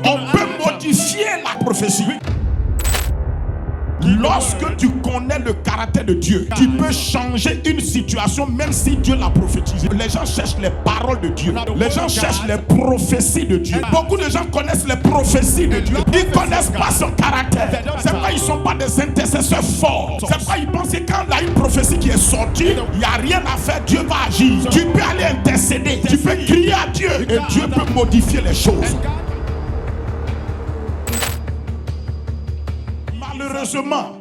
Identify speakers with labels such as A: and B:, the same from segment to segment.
A: On peut modifier la prophétie. Lorsque tu connais le caractère de Dieu, tu peux changer une situation même si Dieu l'a prophétisé. Les gens cherchent les paroles de Dieu. Les gens cherchent les prophéties de Dieu. Beaucoup de gens connaissent les prophéties de Dieu. Ils ne connaissent pas son caractère. C'est pourquoi ils ne sont pas des intercesseurs forts. C'est pourquoi ils pensent que quand il y a une prophétie qui est sortie, il n'y a rien à faire, Dieu va agir. Tu peux aller intercéder, tu peux crier à Dieu et Dieu peut modifier les choses. Malheureusement,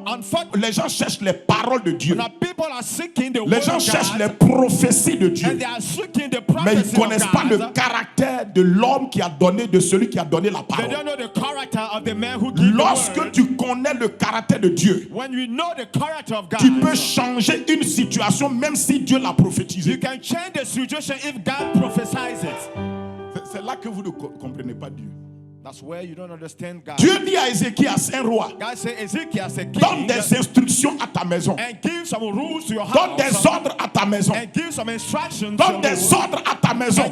A: les gens cherchent les paroles de Dieu. Les gens cherchent les prophéties de Dieu. Mais ils ne connaissent pas le caractère de l'homme qui a donné, de celui qui a donné la parole. Lorsque tu connais le caractère de Dieu, tu peux changer une situation même si Dieu l'a prophétisé. C'est là que vous ne comprenez pas Dieu.
B: That's where you don't understand God.
A: Dieu dit à Ézéchias, un roi, donne des instructions à ta maison. Donne des ordres à ta maison. Donne des ordres à ta maison.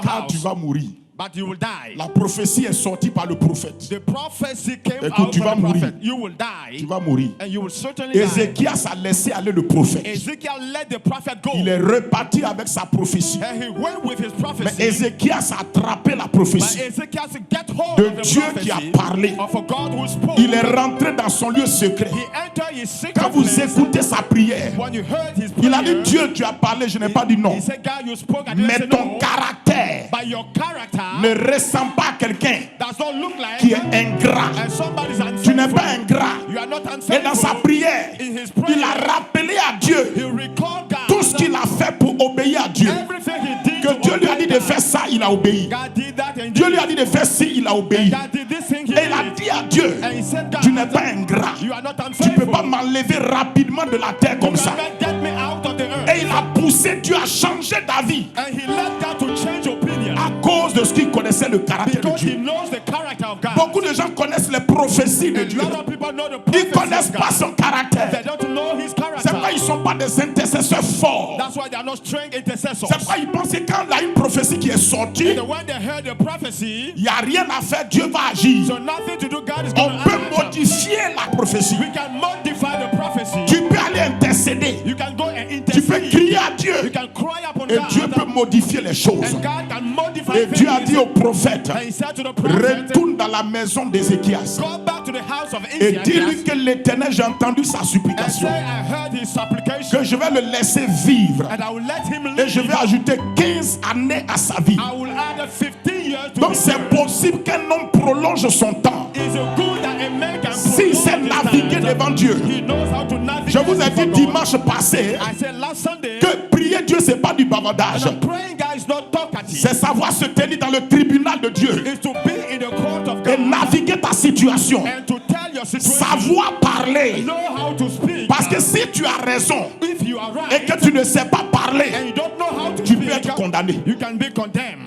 A: Car tu vas mourir.
B: But you will die.
A: La prophétie est sortie par le prophète.
B: The prophecy came
A: Écoute,
B: out
A: tu vas
B: from the
A: mourir.
B: prophet. You will die.
A: Tu vas mourir.
B: And you will certainly die.
A: Ézéchias a laissé aller le prophète.
B: Ezekiel let the prophet go.
A: Il est reparti avec sa prophétie.
B: And he went with his prophecy.
A: Mais Ézéchias a attrapé la prophétie
B: But Ezekiel get hold
A: de
B: of the
A: Dieu
B: prophecy
A: qui a parlé.
B: of a God who spoke.
A: Il est rentré dans son lieu secret.
B: He entered his secret
A: Quand vous
B: place.
A: écoutez sa prière,
B: When you heard his prayer,
A: il a dit Dieu, tu as parlé, je n'ai pas dit non.
B: He said, God, you spoke, I didn't
A: Mais
B: say
A: ton
B: no.
A: caractère
B: But your character
A: ne ressemble pas à quelqu'un
B: does not look like
A: qui est ingrat.
B: and somebody's unfaithful.
A: Tu n'es pas ingrat.
B: You are not
A: Et dans sa
B: unfaithful.
A: prière,
B: In his prayer,
A: il a rappelé à Dieu
B: he recalled God.
A: tout ce qu'il a fait pour obéir à Dieu.
B: Everything he did
A: Que
B: to
A: Dieu lui a
B: obey
A: dit de
B: God.
A: faire ça, il a obéi.
B: God did that and
A: Dieu lui a dit de faire ci, il a obéi.
B: God did this thing, he
A: Et il a
B: did.
A: dit à Dieu,
B: And he said, God,
A: tu n'es pas ingrat.
B: you are not
A: Tu ne
B: unfaithful.
A: peux pas m'enlever rapidement de la terre comme
B: You
A: ça.
B: cannot get me out of the earth.
A: Et il a poussé Dieu à changer d'avis
B: And he led God to change opinion.
A: à cause de ce qu'il connaissait le caractère de
B: Because he
A: Dieu.
B: knows the character of God.
A: Beaucoup de gens connaissent les prophéties de
B: A
A: Dieu.
B: lot of people know the
A: Ils ne
B: prophecy
A: connaissent
B: of
A: pas
B: God.
A: son caractère.
B: They don't know his character.
A: C'est pourquoi ils ne sont pas des intercesseurs forts.
B: That's why they are not strong intercessors.
A: C'est pourquoi ils pensent que quand il y a une prophétie qui est sortie,
B: And when they heard the prophecy,
A: il n'y a rien à faire, Dieu va agir.
B: so nothing to do, God is
A: On
B: going to
A: peut
B: answer.
A: modifier la prophétie.
B: We can modify the prophecy.
A: Tu peux aller intercéder.
B: You can go and
A: Tu peux
B: intercede.
A: crier à
B: You
A: Dieu.
B: can cry upon
A: Et
B: God.
A: Dieu peut modifier les choses.
B: And God can modify
A: Et Dieu a
B: things.
A: dit au prophète,
B: And he said to the prophet,
A: retourne dans la maison d'Ézéchias.
B: go back to the house of
A: Et dis-lui
B: Ezekiel
A: que l'Éternel, j'ai entendu sa
B: and
A: supplication.
B: say, I heard his supplication.
A: Que je vais le laisser vivre.
B: And I will let him
A: Et
B: live.
A: je vais ajouter 15 années à sa vie.
B: I will add 15 years to
A: Donc
B: his
A: c'est
B: life.
A: possible qu'un homme prolonge son temps.
B: It's a good that a man can
A: S'il sait
B: prolong his
A: naviguer
B: time.
A: devant Dieu.
B: He knows how to navigate
A: Je vous ai dit
B: before God.
A: dimanche passé
B: I said last Sunday,
A: que prier Dieu, c'est pas du bavardage.
B: the praying guy is not talkative.
A: C'est savoir se tenir dans le tribunal de Dieu
B: It's to be in the court of
A: et
B: God
A: naviguer ta situation.
B: and to tell your situation.
A: Savoir parler.
B: Know how to speak.
A: Parce que si tu as raison
B: If you are
A: et
B: right
A: que tu ne sais pas
B: and
A: parler,
B: you don't know how to
A: tu peux
B: speak,
A: être condamné.
B: you can be condemned.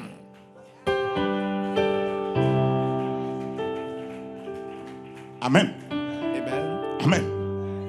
A: Amen.
B: Amen.
A: Amen.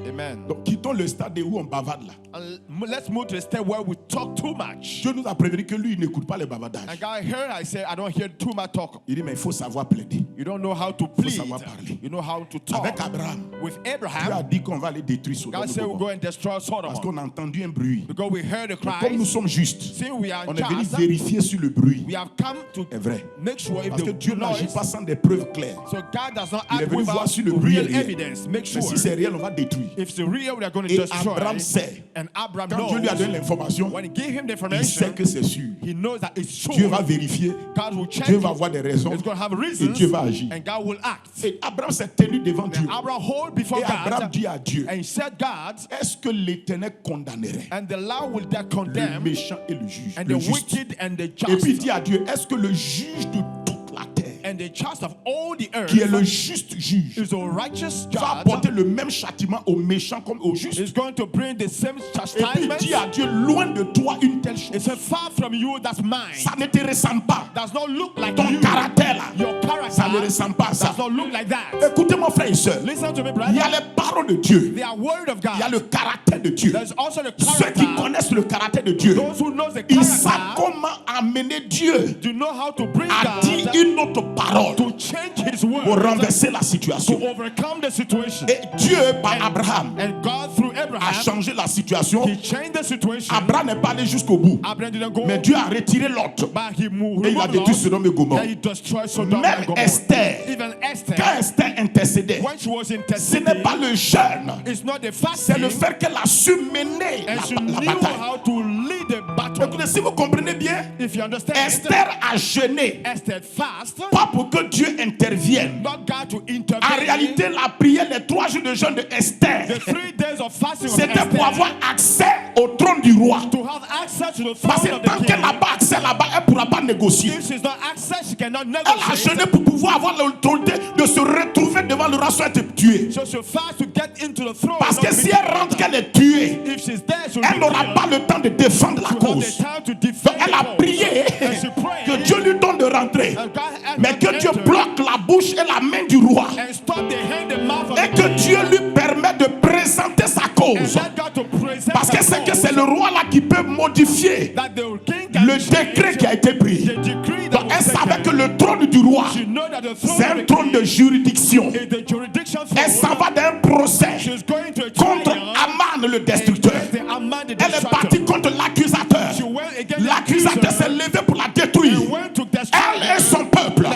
B: Amen.
A: Donc quittons le stade où on bavarde là.
B: And let's move to a step where we talk too much.
A: Dieu nous a prévenu que lui, il n'écoute pas les bavardages.
B: And God heard I said, I don't hear too much talk.
A: Il dit, mais il faut savoir plaider.
B: You don't know how to plead.
A: savoir parler.
B: You know how to talk.
A: Avec Abraham,
B: With
A: Dieu a
B: Abraham,
A: dit qu'on va aller détruire Sodome
B: God
A: et
B: said we'll go
A: Gomorrhe.
B: and destroy Sodom.
A: Parce qu'on a entendu un bruit.
B: Because we heard the
A: Comme nous
B: cries.
A: sommes justes,
B: Since we are
A: on est venu
B: just,
A: vérifier sur le bruit.
B: we have come to
A: Est vrai.
B: make sure if
A: Parce que
B: the
A: Dieu n'agit
B: noise,
A: pas sans des preuves claires.
B: so God does not
A: Il est
B: act
A: venu voir
B: without
A: si le bruit est
B: real
A: réel.
B: evidence. Make
A: Mais
B: sure
A: si c'est réel, on va détruire.
B: if it's real, we are going to
A: Et
B: destroy.
A: Abraham sait.
B: And Abraham
A: Quand Dieu lui a
B: knows.
A: donné l'information,
B: When he gave him the
A: il sait
B: information,
A: que c'est sûr.
B: he knows that it's true.
A: Dieu va vérifier.
B: God will check
A: Dieu
B: it.
A: va avoir des raisons.
B: It's going to have
A: Et
B: reasons.
A: Dieu va agir.
B: And God will act.
A: Et Abraham s'est tenu devant Dieu.
B: Abraham hold before
A: Et Abraham
B: God
A: dit à Dieu,
B: and he said, God,
A: est-ce que l'Éternel condamnerait
B: and the law will that
A: le
B: condemn
A: méchant et le juge,
B: and
A: le
B: the
A: juste?
B: wicked and the
A: Et puis il
B: just
A: dit à Dieu, est-ce que le juge de toute la terre,
B: and the just of all the earth
A: qui est le juste juge,
B: is a righteous
A: va
B: judge
A: apporter le même châtiment aux méchants comme aux justes?
B: is going to bring the same
A: Et puis il
B: chastisement.
A: dit à Dieu, loin de toi une telle
B: It
A: chose.
B: said, far from you, that's mine.
A: Ça ne te ressemble pas.
B: Does not look like
A: Ton
B: you.
A: caractère là,
B: Your
A: ça
B: character
A: ne ressemble pas à ça.
B: does not look like that.
A: Écoutez mon frère et soeur.
B: Listen to me,
A: Il
B: brother.
A: y a les paroles de Dieu.
B: The word of
A: Il y a
B: God.
A: le caractère de Dieu.
B: There's also the
A: Ceux qui
B: character.
A: connaissent le caractère de Dieu,
B: Those who know the
A: ils savent
B: character
A: comment amener Dieu
B: do know how to bring
A: à dire
B: God
A: une autre parole
B: to change His
A: pour
B: word
A: renverser la
B: to
A: situation.
B: overcome the situation.
A: Et Dieu, par Abraham,
B: And God through
A: a
B: Abraham,
A: changé la situation.
B: He changed the situation.
A: Abraham n'est pas allé jusqu'au bout.
B: Abraham didn't go,
A: Mais Dieu a retiré Lot.
B: but he moved.
A: Et il a détruit Sodome et Gomorrhe.
B: And he destroyed Sodom and
A: Même
B: Gomorrah.
A: Esther,
B: Even Esther,
A: quand Esther intercédait,
B: when she was
A: ce n'est
B: interceding,
A: pas le jeûne,
B: it's not the
A: c'est le
B: fasting,
A: fait qu'elle a su mener
B: and she
A: la
B: knew
A: bataille.
B: how to lead the battle.
A: Écoutez, si vous comprenez bien,
B: If you understand,
A: Esther a jeûné,
B: Esther fast,
A: pas pour que Dieu intervienne.
B: not God to
A: En
B: intervene.
A: réalité, la prière, les 3 jours de jeûne de Esther,
B: The 3 days of fasting of
A: c'était pour
B: Esther,
A: avoir accès au trône du roi.
B: to have access to the
A: Parce
B: throne
A: que
B: of
A: tant
B: the
A: qu'elle
B: king.
A: n'a pas accès là-bas, elle ne pourra pas négocier.
B: If she's not access, she cannot
A: Elle a
B: negotiate.
A: jeûné pour pouvoir avoir l'autorité de se retrouver devant le roi sans être tuée.
B: So she fast to get into the throne.
A: Parce que
B: not
A: si
B: be
A: elle rentre
B: killed.
A: qu'elle est tuée,
B: If she's there, she'll
A: elle
B: be
A: n'aura
B: killed.
A: pas le temps de défendre la
B: She'll have
A: cause.
B: the time to
A: Donc
B: defend
A: elle a
B: the cause.
A: prié
B: And she prayed.
A: que Dieu lui donne de rentrer.
B: And God asked
A: Mais
B: her
A: que
B: to
A: Dieu
B: enter.
A: bloque la bouche et la main du roi.
B: And stop the hand and mouth of
A: Et
B: the
A: que
B: king.
A: Dieu lui permet de présenter sa
B: And
A: cause.
B: let God to present
A: Parce que
B: her
A: c'est que
B: cause.
A: c'est le roi là qui peut modifier
B: That the king can
A: le
B: change
A: décret qui a été pris.
B: the decree that
A: Donc
B: was
A: elle savait
B: taken.
A: que le trône du roi,
B: She know that the throne
A: c'est
B: of
A: un
B: the
A: trône
B: king
A: de juridiction.
B: is the jurisdiction
A: Elle s'en
B: throne.
A: va d'un procès
B: She's going to a
A: contre
B: trial
A: Aman le destructeur.
B: against the Haman the
A: Elle est
B: destructor.
A: partie contre l'accusateur.
B: She went against the
A: L'accusateur s'est
B: accuser
A: levé pour la détruire.
B: and went to destroy
A: Elle
B: her.
A: et son peuple.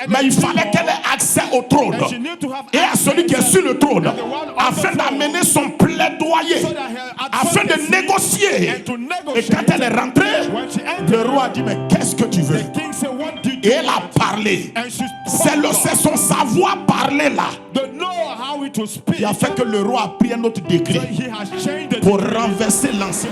A: Mais il fallait qu'elle ait accès au trône.
B: And she need to have
A: Et à celui qui est sur le trône,
B: and the one on
A: afin
B: the throne,
A: d'amener son plaidoyer,
B: so that her
A: afin de
B: advocacy
A: négocier.
B: and to
A: Et
B: negotiate.
A: quand elle est rentrée,
B: When she entered,
A: le roi a dit, mais qu'est-ce que tu veux?
B: the king said, "What did
A: Et
B: you
A: elle a
B: want?"
A: parlé.
B: And she
A: C'est son savoir parler là
B: the know how to speak.
A: qui a fait que le roi a pris un autre
B: So
A: décret
B: he has changed the
A: pour
B: decree
A: renverser l'ancien.